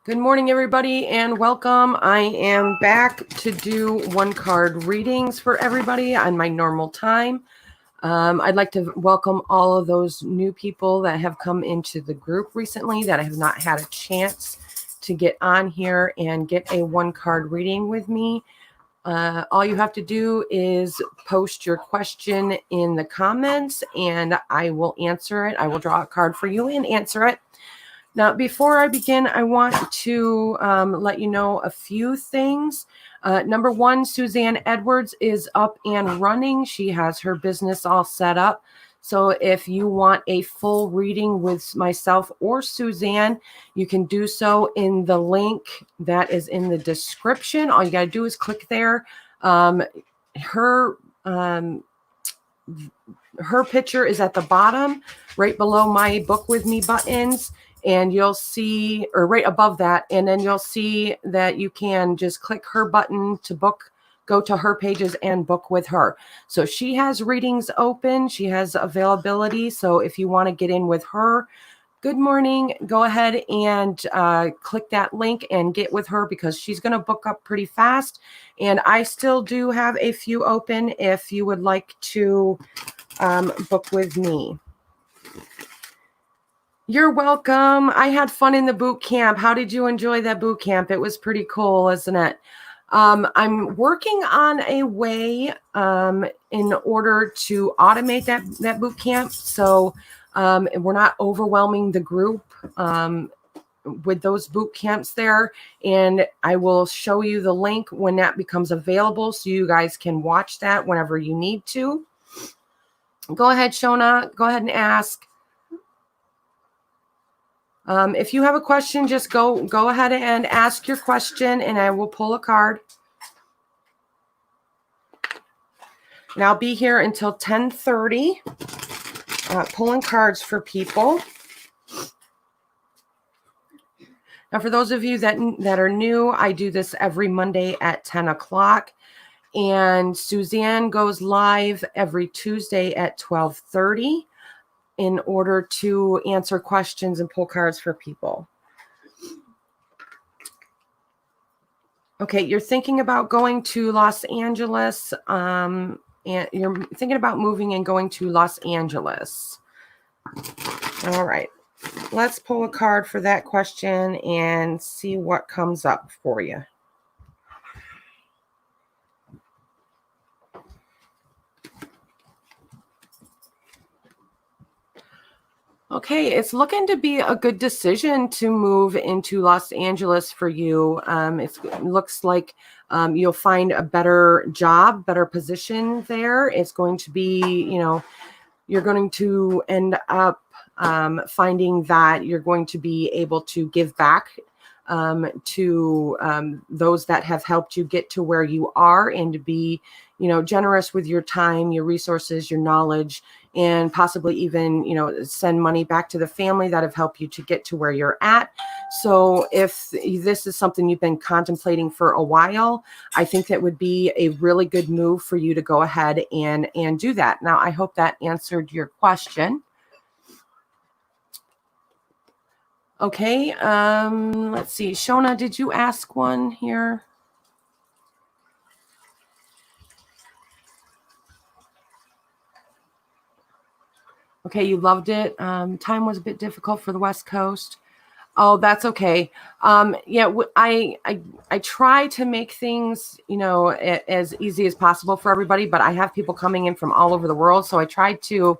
Good morning, everybody, and welcome. I am back to do one card readings for everybody on my normal time. I'd like to welcome all of those new people that have come into the group recently that have not had a chance to get on here and get a one card reading with me. All you have to do is post your question in the comments and I will answer it. I will draw a card for you and answer it. Now, before I begin, I want to let you know a few things. Number one, Suzanne Edwards is up and running. She has her business all set up. So if you want a full reading with myself or Suzanne, you can do so in the link that is in the description. All you got to do is click there. Her picture is at the bottom, right below my book with me buttons. And you'll see, or right above that, and then you'll see that you can just click her button to book, go to her pages and book with her. So she has readings open. She has availability. So if you want to get in with her, good morning, go ahead and click that link and get with her because she's going to book up pretty fast. And I still do have a few open if you would like to book with me. You're welcome. I had fun in the boot camp. How did you enjoy that boot camp? It was pretty cool, isn't it? I'm working on a way in order to automate that boot camp. So we're not overwhelming the group with those boot camps there. And I will show you the link when that becomes available so you guys can watch that whenever you need to. Go ahead, Shona. Go ahead and ask. If you have a question, just go ahead and ask your question and I will pull a card. And I'll be here until 10:30 pulling cards for people. Now, for those of you that are new, I do this every Monday at 10 o'clock. And Suzanne goes live every Tuesday at 12:30. In order to answer questions and pull cards for people. Okay, you're thinking about going to Los Angeles, and you're thinking about moving and going to Los Angeles. All right, let's pull a card for that question and see what comes up for you. Okay, it's looking to be a good decision to move into Los Angeles for you. It looks like you'll find a better job, better position there. It's going to be, you're going to end up finding that you're going to be able to give back to those that have helped you get to where you are and to be, generous with your time, your resources, your knowledge, and possibly even, send money back to the family that have helped you to get to where you're at. So if this is something you've been contemplating for a while, I think that would be a really good move for you to go ahead and do that. Now, I hope that answered your question. Okay, let's see. Shona, did you ask one here? Okay, you loved it. Time was a bit difficult for the West Coast. Oh, that's okay. Yeah, I try to make things, as easy as possible for everybody, but I have people coming in from all over the world. So I try to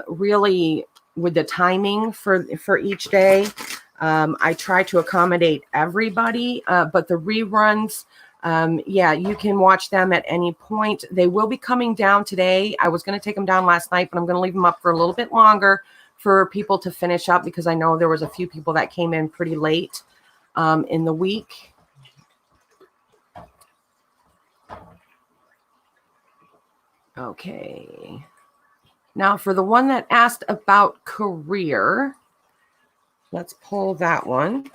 really, with the timing for each day, I try to accommodate everybody, but the reruns, yeah, you can watch them at any point. They will be coming down today. I was going to take them down last night, but I'm going to leave them up for a little bit longer for people to finish up because I know there was a few people that came in pretty late in the week. Okay. Now for the one that asked about career, let's pull that one.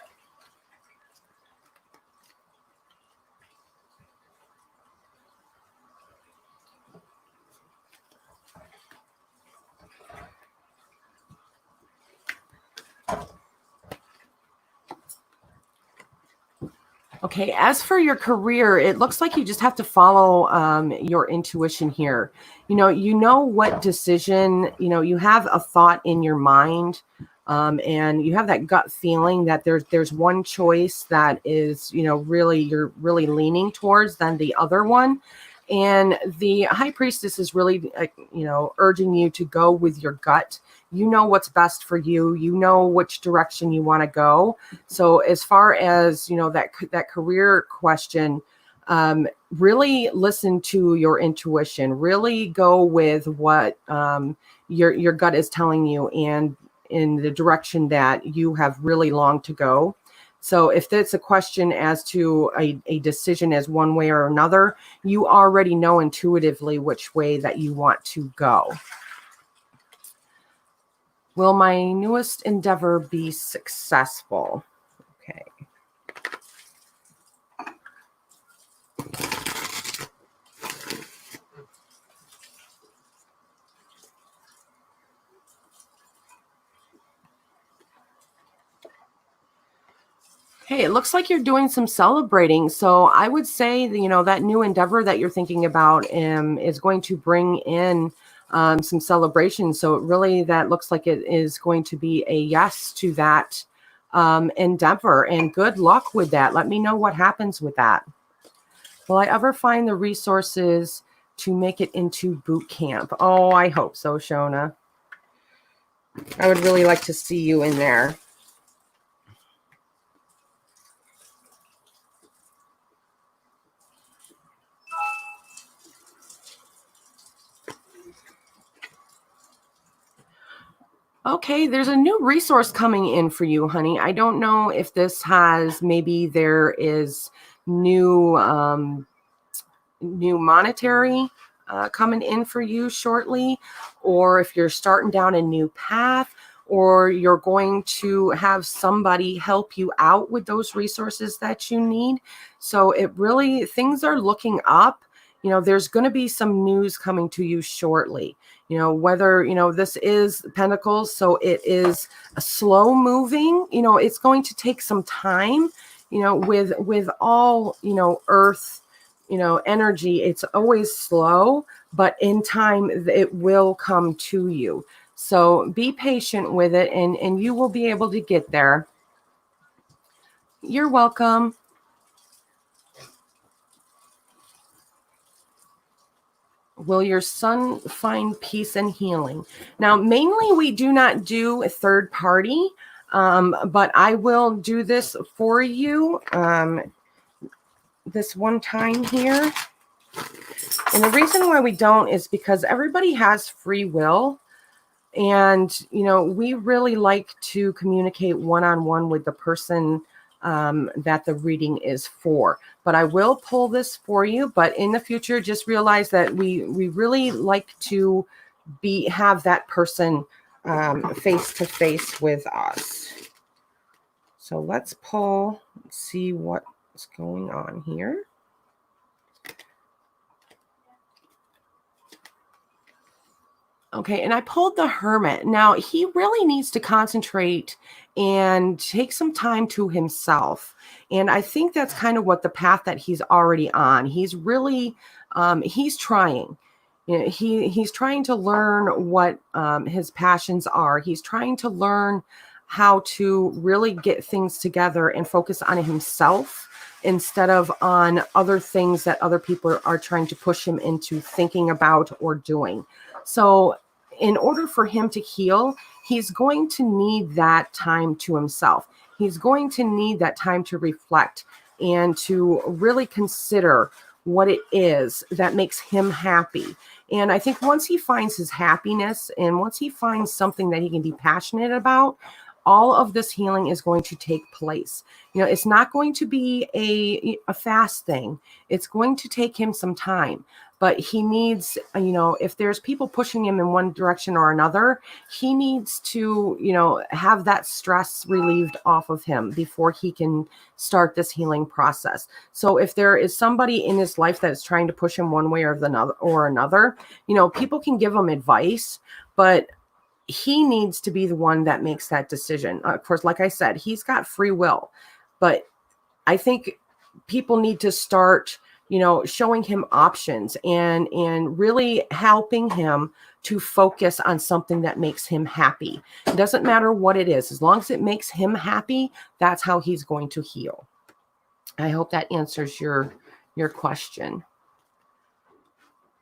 Okay, as for your career, it looks like you just have to follow your intuition here. You know what decision, you have a thought in your mind, and you have that gut feeling that there's one choice that is, really you're really leaning towards than the other one. And the high priestess is really, urging you to go with your gut. You know what's best for you. You know which direction you want to go. So as far as that career question, really listen to your intuition. Really go with what your gut is telling you, and in the direction that you have really longed to go. So if it's a question as to a decision as one way or another, you already know intuitively which way that you want to go. Will my newest endeavor be successful? Okay. Hey, it looks like you're doing some celebrating. So I would say that, that new endeavor that you're thinking about is going to bring in some celebration. So it really, that looks like it is going to be a yes to that endeavor, and good luck with that. Let me know what happens with that. Will I ever find the resources to make it into boot camp? Oh, I hope so, Shona. I would really like to see you in there. Okay, there's a new resource coming in for you, honey. I don't know if this has, maybe there is new new monetary coming in for you shortly, or if you're starting down a new path, or you're going to have somebody help you out with those resources that you need. So it really, things are looking up. There's going to be some news coming to you shortly. Whether, this is Pentacles, so it is a slow moving, it's going to take some time, with all, earth, energy. It's always slow, but in time it will come to you. So be patient with it, and you will be able to get there. You're welcome. Will your son find peace and healing? Now, mainly we do not do a third party, but I will do this for you this one time here. And the reason why we don't is because everybody has free will. And, we really like to communicate one-on-one with the person that the reading is for. But I will pull this for you. But in the future, just realize that we really like to have that person face to face with us. So let's pull, see what's going on here. Okay, and I pulled the Hermit. Now, he really needs to concentrate and take some time to himself. And I think that's kind of what the path that he's already on. He's really, he's trying. He's trying to learn what his passions are. He's trying to learn how to really get things together and focus on himself instead of on other things that other people are trying to push him into thinking about or doing. So in order for him to heal, he's going to need that time to himself. He's going to need that time to reflect and to really consider what it is that makes him happy. And I think once he finds his happiness, and once he finds something that he can be passionate about, all of this healing is going to take place. It's not going to be a fast thing. It's going to take him some time. But he needs, if there's people pushing him in one direction or another, he needs to, have that stress relieved off of him before he can start this healing process. So if there is somebody in his life that is trying to push him one way or another, people can give him advice, but he needs to be the one that makes that decision. Of course, like I said, he's got free will, but I think people need to start, showing him options and really helping him to focus on something that makes him happy. It doesn't matter what it is. As long as it makes him happy, that's how he's going to heal. I hope that answers your question.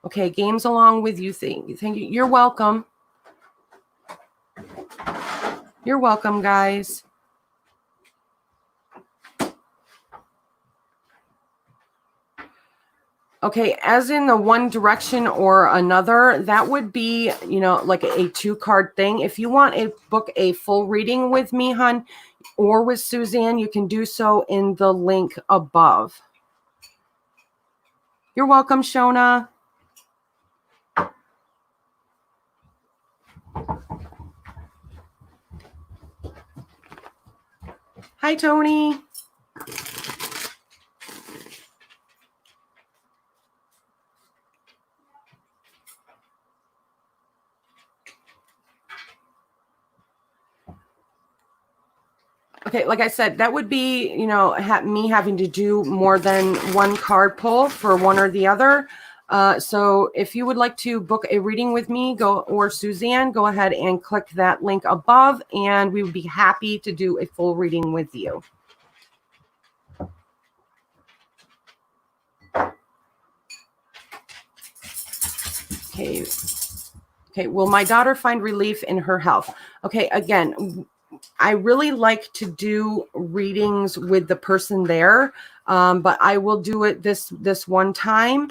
Okay, games along with you. Thank you. You're welcome. You're welcome, guys. Okay, as in the one direction or another, that would be, like a 2-card thing. If you want to book a full reading with me, hon, or with Suzanne, you can do so in the link above. You're welcome, Shona. Hi, Tony. Okay, like I said, that would be, me having to do more than one card pull for one or the other. So if you would like to book a reading with me, or Suzanne, go ahead and click that link above, and we would be happy to do a full reading with you. Okay. Okay, will my daughter find relief in her health? Okay, again, I really like to do readings with the person there, but I will do it this one time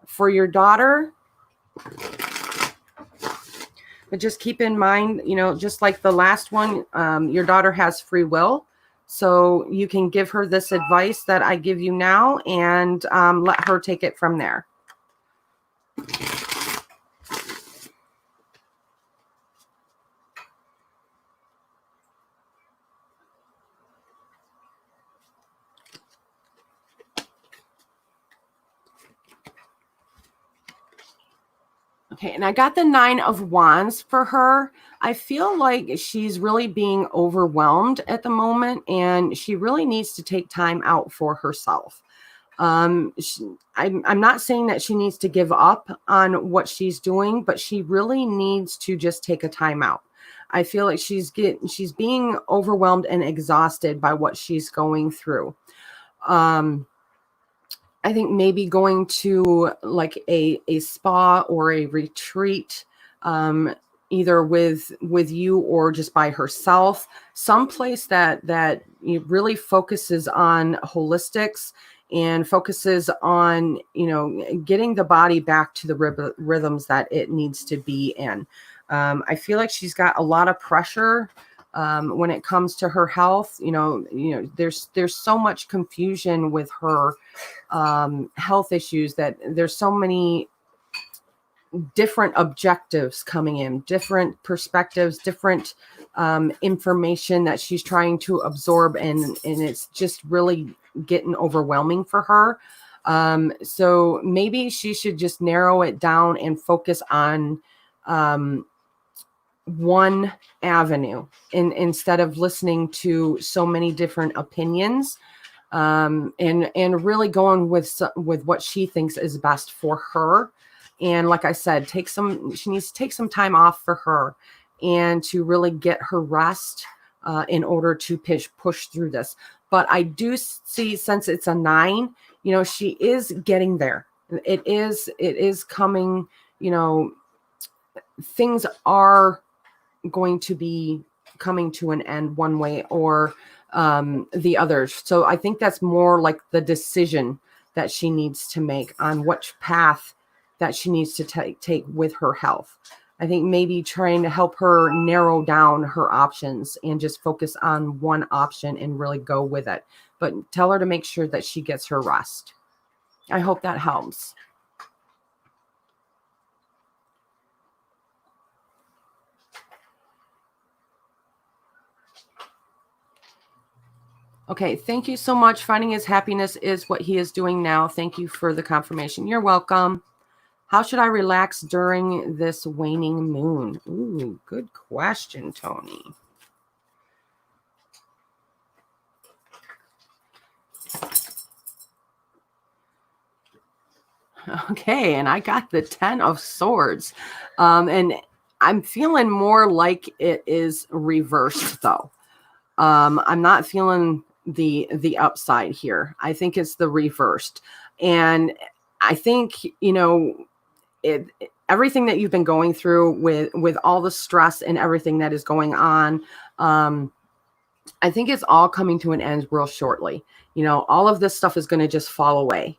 for your daughter. But just keep in mind, just like the last one, your daughter has free will. So you can give her this advice that I give you now and let her take it from there. Okay, and I got the 9 of Wands for her. I feel like she's really being overwhelmed at the moment, and she really needs to take time out for herself. I'm not saying that she needs to give up on what she's doing, but she really needs to just take a time out. I feel like she's being overwhelmed and exhausted by what she's going through. I think maybe going to like a spa or a retreat, either with you or just by herself, someplace that really focuses on holistics and focuses on, getting the body back to the rhythms that it needs to be in. I feel like she's got a lot of pressure when it comes to her health. There's so much confusion with her health issues that there's so many different objectives coming in, different perspectives, different information that she's trying to absorb, and it's just really getting overwhelming for her. So maybe she should just narrow it down and focus on one avenue instead of listening to so many different opinions, and really going with what she thinks is best for her. And like I said, she needs to take some time off for her and to really get her rest in order to push through this. But I do see, since it's a 9, she is getting there. It is coming, things are going to be coming to an end one way or the other. So I think that's more like the decision that she needs to make on which path that she needs to take with her health. I think maybe trying to help her narrow down her options and just focus on one option and really go with it. But tell her to make sure that she gets her rest. I hope that helps. Okay, thank you so much. Finding his happiness is what he is doing now. Thank you for the confirmation. You're welcome. How should I relax during this waning moon? Ooh, good question, Tony. Okay, and I got the 10 of Swords. And I'm feeling more like it is reversed though. I'm not feeling the upside here. I think it's the reversed. And I think, everything that you've been going through with all the stress and everything that is going on, I think it's all coming to an end real shortly. All of this stuff is going to just fall away.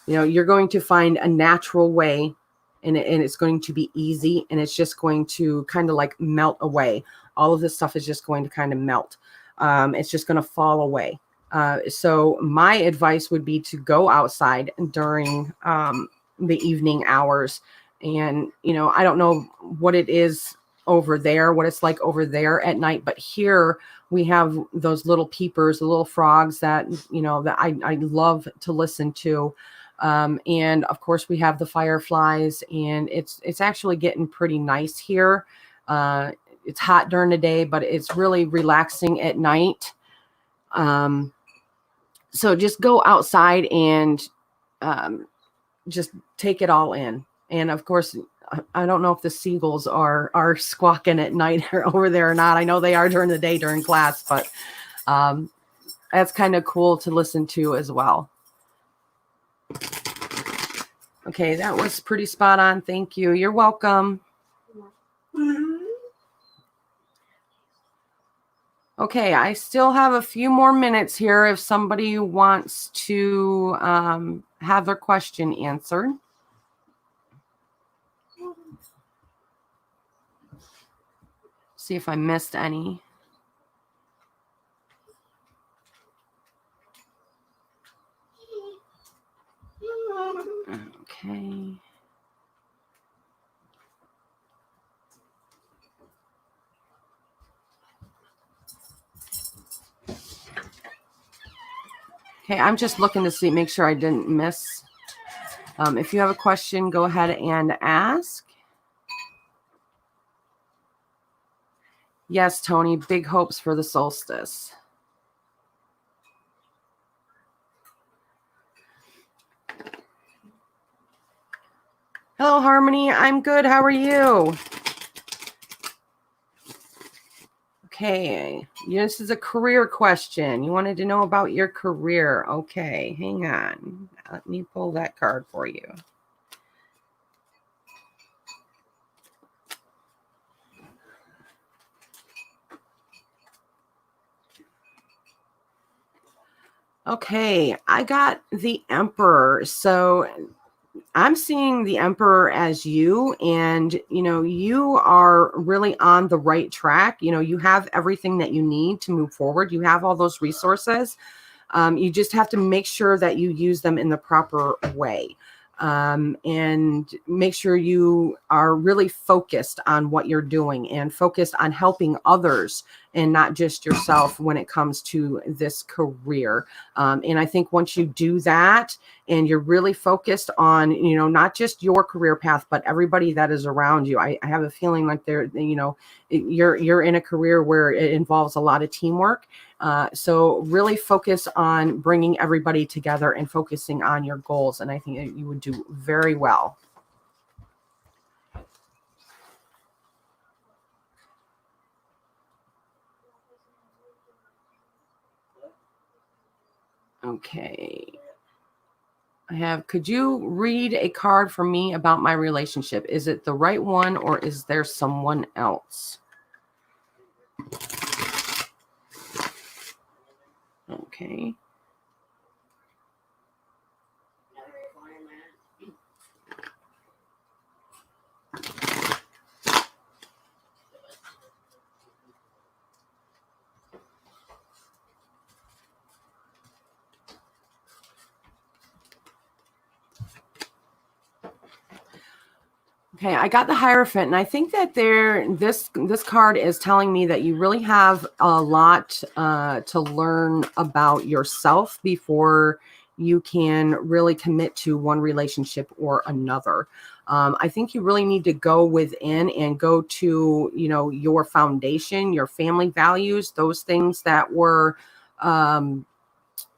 You're going to find a natural way, and it's going to be easy, and it's just going to kind of like melt away. All of this stuff is just going to kind of melt. It's just going to fall away. So my advice would be to go outside during the evening hours. And, I don't know what it is over there, what it's like over there at night, but here we have those little peepers, the little frogs that, that I love to listen to. And of course we have the fireflies, and it's actually getting pretty nice here. It's hot during the day, but it's really relaxing at night. So just go outside and just take it all in. And of course, I don't know if the seagulls are squawking at night or over there or not. I know they are during the day during class, but that's kind of cool to listen to as well. Okay, that was pretty spot on. Thank you. You're welcome. Okay, I still have a few more minutes here if somebody wants to have their question answered. See if I missed any. Okay. Okay, I'm just looking to see, make sure I didn't miss. If you have a question, go ahead and ask. Yes, Tony, big hopes for the solstice. Hello, Harmony. I'm good. How are you? Okay, this is a career question. You wanted to know about your career. Okay, hang on. Let me pull that card for you. Okay, I got the Emperor. So I'm seeing the Emperor as you, and you are really on the right track. You have everything that you need to move forward. You have all those resources. You just have to make sure that you use them in the proper way. And make sure you are really focused on what you're doing and focused on helping others and not just yourself when it comes to this career. And I think once you do that and you're really focused on, not just your career path, but everybody that is around you, I have a feeling like you're in a career where it involves a lot of teamwork. So really focus on bringing everybody together and focusing on your goals. And I think that you would do very well. Okay. Could you read a card for me about my relationship? Is it the right one, or is there someone else? Okay. Okay, I got the Hierophant, and I think that this card is telling me that you really have a lot to learn about yourself before you can really commit to one relationship or another. I think you really need to go within and go to, your foundation, your family values, those things that were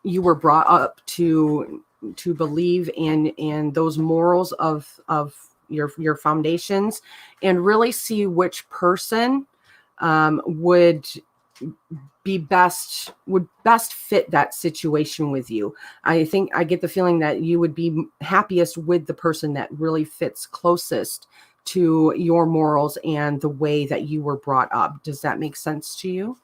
you were brought up to believe in those morals of your foundations, and really see which person would best fit that situation with you. I think I get the feeling that you would be happiest with the person that really fits closest to your morals and the way that you were brought up. Does that make sense to you?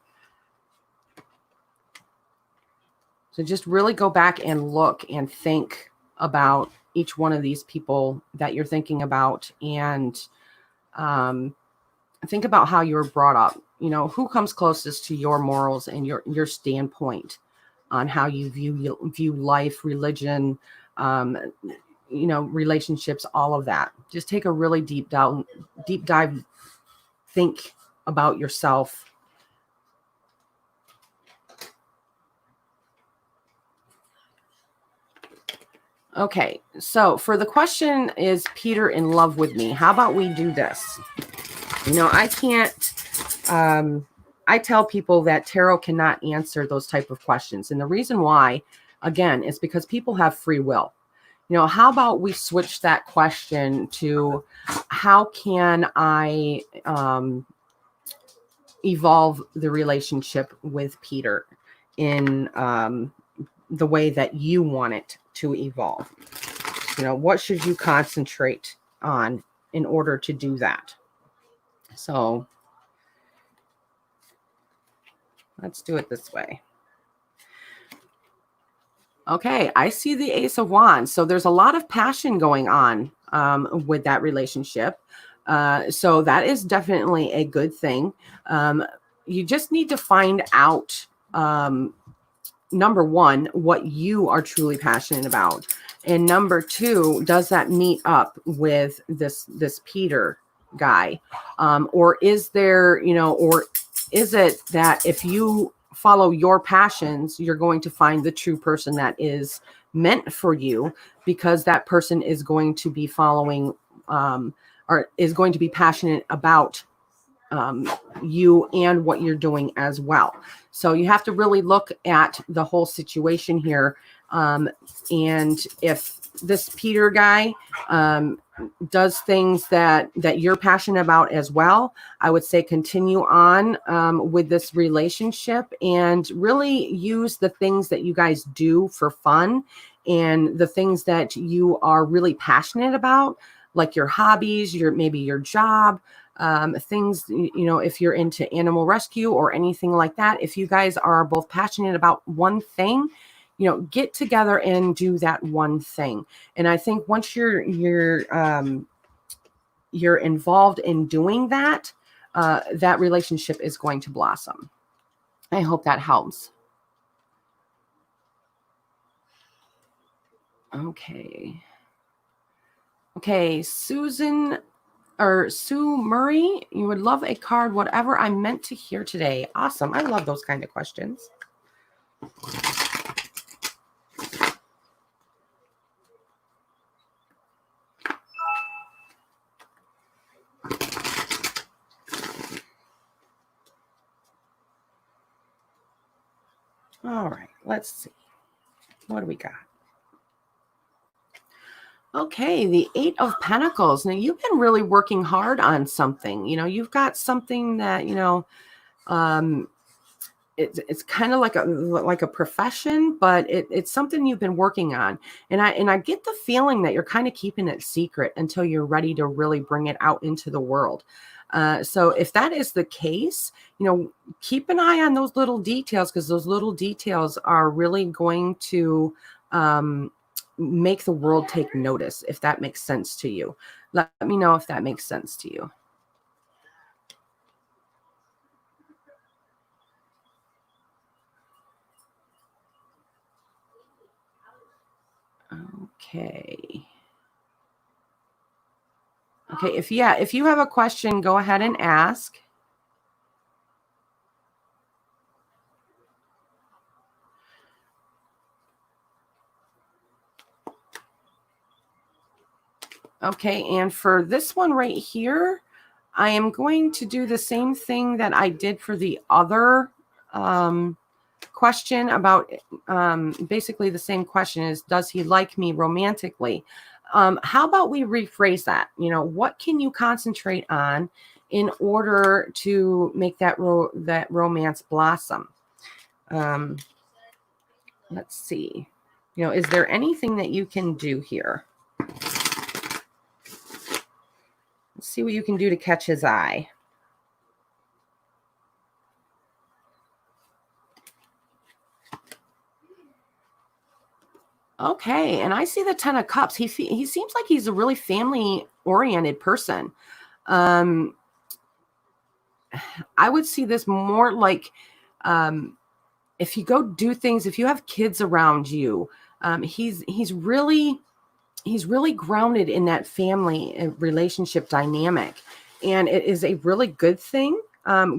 So just really go back and look and think about each one of these people that you're thinking about, and think about how you were brought up. You know, who comes closest to your morals and your standpoint on how you view life, religion, relationships, all of that. Just take a really deep dive, think about yourself. Okay, so for the question, is Peter in love with me? How about we do this? You know, I can't, I tell people that tarot cannot answer those type of questions. And the reason why, again, is because people have free will. You know, how about we switch that question to how can I evolve the relationship with Peter in the way that you want it to evolve? You know, what should you concentrate on in order to do that? So let's do it this way. Okay, I see the Ace of Wands. So there's a lot of passion going on with that relationship. So that is definitely a good thing. You just need to find out, number one, what you are truly passionate about. And number two, does that meet up with this Peter guy? Or is there, or is it that if you follow your passions, you're going to find the true person that is meant for you, because that person is going to be following or is going to be passionate about you and what you're doing as well. So you have to really look at the whole situation here. And if this Peter guy does things that you're passionate about as well, I would say continue on with this relationship and really use the things that you guys do for fun and the things that you are really passionate about, like your hobbies, maybe your job, things, if you're into animal rescue or anything like that. If you guys are both passionate about one thing, get together and do that one thing. And I think once you're involved in doing that, that relationship is going to blossom. I hope that helps. Okay. Okay, Susan or Sue Murray, you would love a card, whatever I meant to hear today. Awesome. I love those kind of questions. All right, let's see. What do we got? Okay, the Eight of Pentacles. Now, you've been really working hard on something. You've got something that, it's kind of like a profession, but it's something you've been working on. And I get the feeling that you're kind of keeping it secret until you're ready to really bring it out into the world. So if that is the case, keep an eye on those little details, because those little details are really going to make the world take notice, if that makes sense to you. Let me know if that makes sense to you. Okay. Okay, if you have a question, go ahead and ask. Okay, and for this one right here, I am going to do the same thing that I did for the other question about basically the same question is, does he like me romantically? How about we rephrase that? You know, what can you concentrate on in order to make that romance blossom? Let's see. You know, is there anything that you can do here? Let's see what you can do to catch his eye. Okay, and I see the Ten of Cups. He seems like he's a really family-oriented person. I would see this more like if you go do things, if you have kids around you, he's really grounded in that family relationship dynamic, and it is a really good thing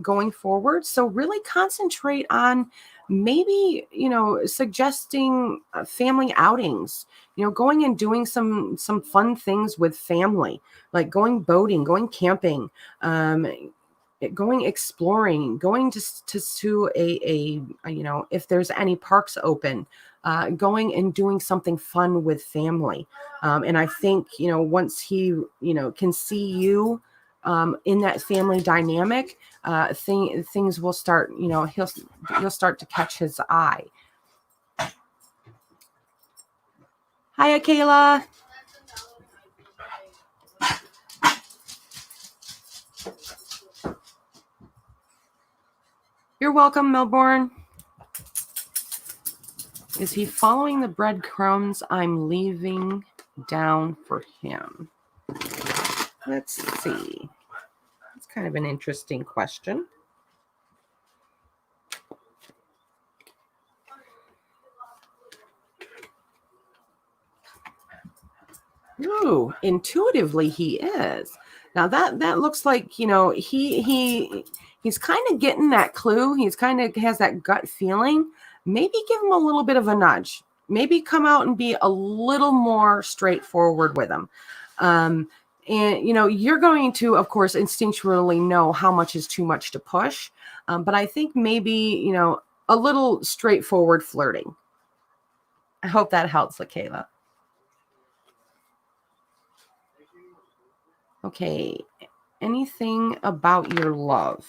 going forward. So really concentrate on maybe, you know, suggesting family outings, you know, going and doing some fun things with family, like going boating, going camping, going exploring, going to a you know, if there's any parks open, going and doing something fun with family. And I think, you know, once he, you know, can see you in that family dynamic, things will start, you know, you'll start to catch his eye. Hi, Kayla. You're welcome, Melbourne. Is he following the breadcrumbs I'm leaving down for him? Let's see. It's kind of an interesting question. Ooh, intuitively he is. Now that looks like, you know, he's kind of getting that clue. He's kind of has that gut feeling. Maybe give him a little bit of a nudge. Maybe come out and be a little more straightforward with him. And, you know, you're going to, of course, instinctually know how much is too much to push. But I think maybe, you know, a little straightforward flirting. I hope that helps, Lakayla. Okay. Anything about your love?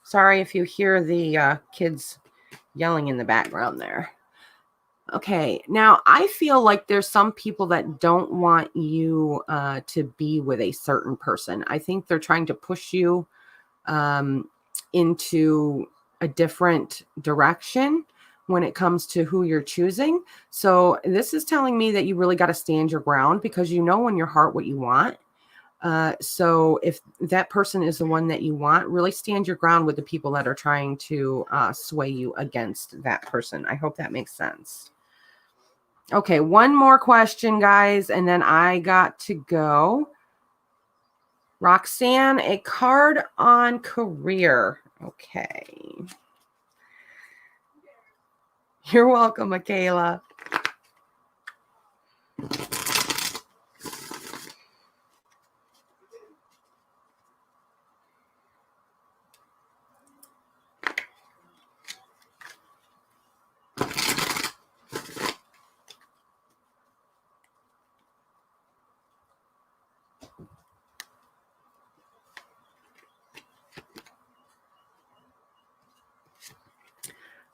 Sorry if you hear the kids yelling in the background there. Okay, now I feel like there's some people that don't want you to be with a certain person. I think they're trying to push you into a different direction when it comes to who you're choosing. So this is telling me that you really got to stand your ground, because you know in your heart what you want. So if that person is the one that you want, really stand your ground with the people that are trying to sway you against that person. I hope that makes sense. Okay, one more question, guys, and then I got to go. Roxanne, a card on career. Okay. You're welcome, Michaela.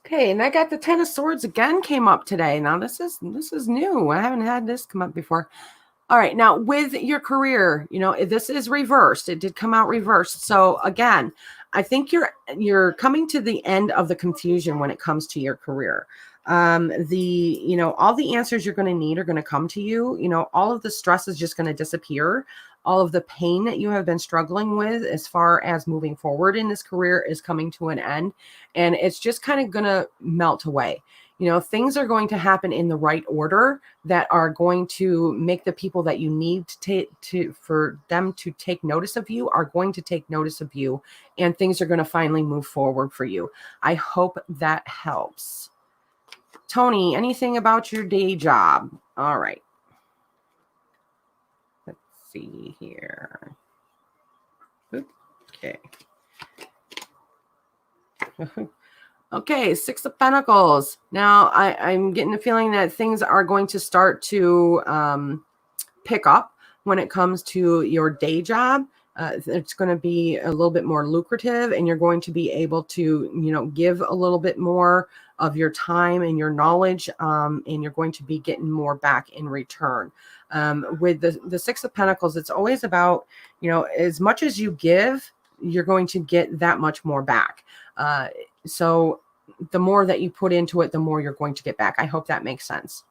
Okay, and I got the Ten of Swords again came up today. Now this is new. I haven't had this come up before. All right, now with your career, you know, this is reversed. It did come out reversed. So again, I think you're coming to the end of the confusion when it comes to your career. You know, all the answers you're going to need are going to come to you. You know, all of the stress is just going to disappear. All of the pain that you have been struggling with as far as moving forward in this career is coming to an end, and it's just kind of going to melt away. You know, things are going to happen in the right order that are going to make the people that you need for them to take notice of you are going to take notice of you, and things are going to finally move forward for you. I hope that helps. Tony, anything about your day job? All right. Let's see here. Okay. Okay, Six of Pentacles. Now, I'm getting the feeling that things are going to start to pick up when it comes to your day job. It's going to be a little bit more lucrative, and you're going to be able to, give a little bit more of your time and your knowledge, and you're going to be getting more back in return. With the Six of Pentacles, it's always about, as much as you give, you're going to get that much more back. So the more that you put into it, the more you're going to get back. I hope that makes sense.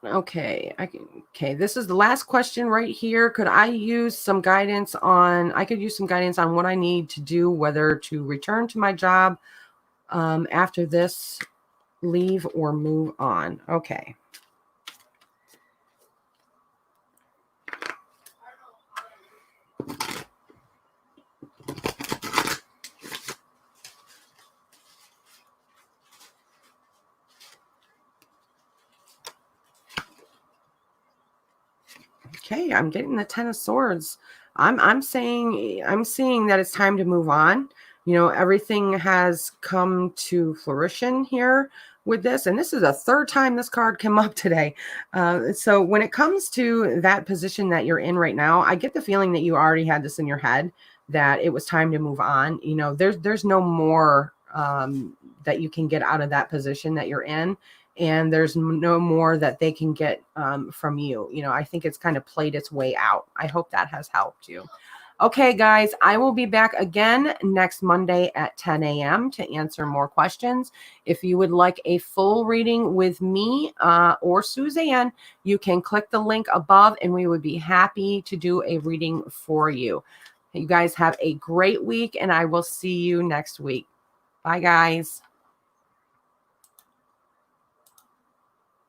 Okay. Okay. This is the last question right here. Could I use some guidance on, what I need to do, whether to return to my job after this, leave, or move on. Okay. Okay, I'm getting the Ten of Swords. I'm seeing that it's time to move on. Everything has come to fruition here with this, and this is the third time this card came up today. So when it comes to that position that you're in right now, I get the feeling that you already had this in your head, that it was time to move on. There's no more that you can get out of that position that you're in. And there's no more that they can get from you. I think it's kind of played its way out. I hope that has helped you. Okay, guys, I will be back again next Monday at 10 a.m. to answer more questions. If you would like a full reading with me or Suzanne, you can click the link above, and we would be happy to do a reading for you. You guys have a great week, and I will see you next week. Bye, guys.